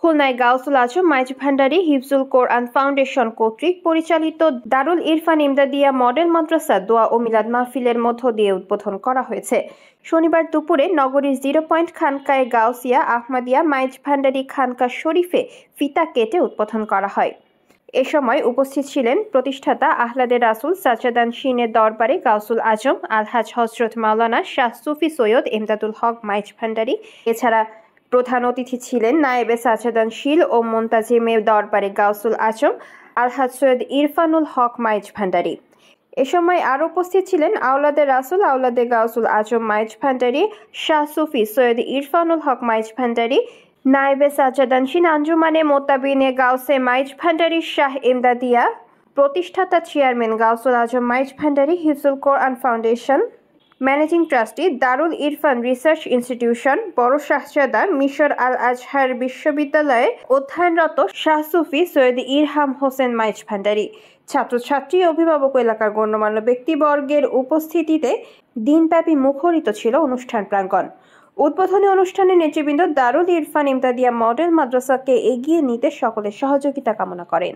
খুলনায় গাউসুল আজম মাইজ ভান্ডারী হিফজুল কোরআন ফাউন্ডেশন কর্তৃক পরিচালিত দারুল ইরফান ইমদাদিয়া মডেল মাদ্রাসা দোয়া ও মিলাদ মাহফিলের মধ্য দিয়ে উদ্বোধন করা হয়েছে। শনিবার দুপুরে নগরীর 0 পয়েন্ট খানকায় গাউসিয়া আহমদিয়া মাইজ ভান্ডারী খানকা শরীফে ফিতা কেটে উদ্বোধন করা হয়। এ সময় উপস্থিত ছিলেন প্রতিষ্ঠাতা আহলাদে রাসুল সাজ্জাদান শিনের দরবারে গাউসুল আজম আলহাজ হজরত মাওলানা শাহ সুফি সৈয়দ এমদাদুল হক মাইজ ভান্ডারী। এছাড়া প্রধান অতিথি ছিলেন নায়েবে সাজ্জাদান শীল ও মুনতাজিমে দরবারে গাউসুল আজম আলহাজ সৈয়দ ইরফানুল হক মাইজ ভান্ডারী। এ সময় আরও উপস্থিত ছিলেন আওলাদে রাসুল আওলাদে গাউসুল আজম মাইজ ভান্ডারী শাহ সুফি সৈয়দ ইরফানুল হক মাইজ ভান্ডারী, নায়েবে সাজ্জাদান শিন আঞ্জুমানে মোতাবিনে গাউসে মাইজ ভান্ডারী শাহ ইমদাদিয়া, প্রতিষ্ঠাতা চেয়ারম্যান গাউসুল আজম মাইজ ভান্ডারী হিফজুল কোরআন ফাউন্ডেশন, ম্যানেজিং ট্রাস্টি দারুল ইরফান রিসার্চ ইনস্টিটিউশন, বড় শাহজাদা মিশর আল আজহার বিশ্ববিদ্যালয়ে অধ্যয়নরত শাহ সুফি সৈয়দ ইরহাম হোসেন মাইজ ভান্ডারী, ছাত্রছাত্রী, অভিভাবক, এলাকার গণ্যমান্য ব্যক্তিবর্গের উপস্থিতিতে দিনব্যাপী মুখরিত ছিল অনুষ্ঠান প্রাঙ্গণ। উদ্বোধনী অনুষ্ঠানে নেতৃবৃন্দ দারুল ইরফান ইমদাদিয়া মডেল মাদ্রাসাকে এগিয়ে নিতে সকলের সহযোগিতা কামনা করেন।